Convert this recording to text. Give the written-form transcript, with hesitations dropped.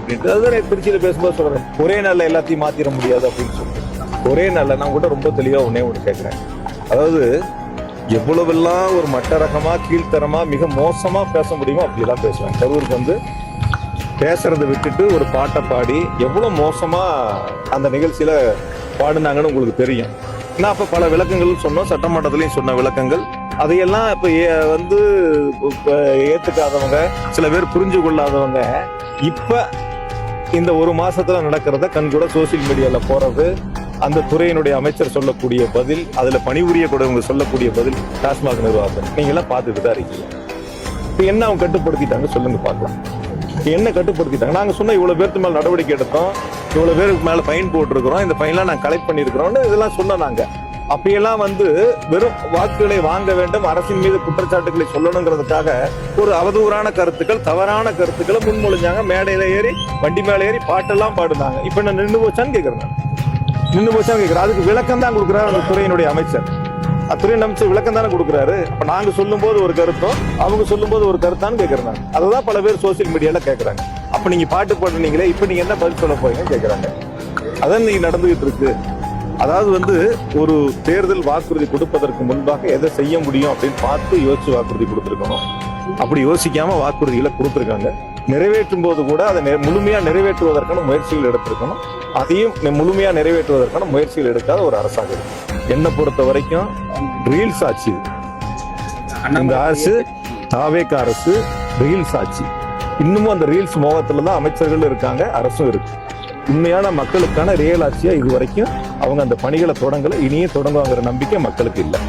அப்படின்ட்டு அதுதான் திருச்சியில பேசும்போது சொல்றேன், ஒரே நாள்ல எல்லாத்தையும் மாத்திர முடியாது அப்படின்னு சொல்லிட்டு. ஒரே நாள்ல நான் கூட ரொம்ப தெளிவா ஒன்னே ஒன்று கேட்கிறேன். அதாவது எவ்வளவெல்லாம் ஒரு மட்ட ரகமா கீழ்த்தரமா மிக மோசமா பேச முடியுமோ அப்படியெல்லாம் பேசுவேன். கரூருக்கு வந்து பேசுறதை விட்டுட்டு ஒரு பாட்டை பாடி எவ்வளவு மோசமா அந்த நிகழ்ச்சியில பாடுனாங்கன்னு உங்களுக்கு தெரியும். நான் அப்ப பல விளக்கங்கள் சொன்னோம், சட்டமன்றத்திலையும் சொன்ன விளக்கங்கள். அதையெல்லாம் இப்ப வந்து ஏத்துக்காதவங்க, சில பேர் புரிஞ்சு கொள்ளாதவங்க இப்ப இந்த ஒரு மாசத்துல நடக்கிறத கண்கூட சோசியல் மீடியால போறது, அந்த துறையினுடைய அமைச்சர் சொல்லக்கூடிய பதில், அதுல பணிபுரியக்கூடியவங்க சொல்லக்கூடிய பதில், டாஸ்மாக் நிர்வாகம் நீங்க எல்லாம் பார்த்துட்டு தான் இருக்கீங்க. இப்ப என்ன அவங்க கட்டுப்படுத்திட்டாங்க சொல்லுங்க பார்க்கலாம். என்ன கட்டுப்படுத்திட்டாங்க? நாங்க சொன்ன இவ்வளவு பேருக்கு மேல நடவடிக்கை எடுத்தோம், இவ்வளவு பேருக்கு மேல ஃபைன் போட்டிருக்கிறோம், இந்த ஃபைன்லாம் நாங்க கலெக்ட் பண்ணிருக்கிறோம்னு இதெல்லாம் சொன்னாங்க. அப்பயெல்லாம் வந்து வெறும் வாக்குகளை வாங்க வேண்டும், அரசின் மீது குற்றச்சாட்டுகளை சொல்லணுங்கிறதுக்காக ஒரு அவதூறான கருத்துக்கள், தவறான கருத்துக்களை முன்மொழிஞ்சாங்க. மேடையில ஏறி வண்டி மேல ஏறி பாட்டெல்லாம் பாடுனாங்க. இப்ப என்ன நின்று போச்சான்னு கேட்கிறேன். நின்று போச்சான்னு கேட்கிறேன். அதுக்கு விளக்கம் தான் கொடுக்குறாரு அந்த துறையினுடைய அமைச்சர். அத்துறை அமைச்சர் விளக்கம் தானே கொடுக்குறாரு. அப்ப நாங்க சொல்லும் போது ஒரு கருத்தும் அவங்க சொல்லும் போது ஒரு கருத்தான்னு கேட்கறாங்க. அததான் பல பேர் சோசியல் மீடியால கேட்கறாங்க. அப்ப நீங்க பாட்டு பாடுனீங்களே, இப்ப நீங்க என்ன பதில் சொல்ல போறீங்கன்னு கேட்கறாங்க. அதான் நீங்க நடந்துகிட்டு இருக்கு. அதாவது வந்து ஒரு தேர்தல் வாக்குறுதி கொடுப்பதற்கு முன்பாக எதை செய்ய முடியும் அப்படின்னு பார்த்து யோசிச்சு வாக்குறுதி கொடுத்துருக்கணும். அப்படி யோசிக்காம வாக்குறுதிகளை கொடுத்துருக்காங்க. நிறைவேற்றும் போது கூட அதை முழுமையா நிறைவேற்றுவதற்கான முயற்சிகள் எடுத்திருக்கணும். அதையும் முழுமையா நிறைவேற்றுவதற்கான முயற்சிகள் எடுக்காத ஒரு அரசாங்கம் இருக்கு. என்னை பொறுத்த வரைக்கும் ரீல்ஸ் ஆட்சி இந்த அரசு, தாவேக அரசு ரீல்ஸ் ஆட்சி. இன்னமும் அந்த ரீல்ஸ் மோகத்துல தான் அமைச்சர்கள் இருக்காங்க, அரசும் இருக்கு. உண்மையான மக்களுக்கான ரியல் ஆட்சியா இது வரைக்கும் அவங்க அந்த பணிகளை தொடங்கல, இனியும் தொடங்குவாங்கிற நம்பிக்கை மக்களுக்கு இல்லை.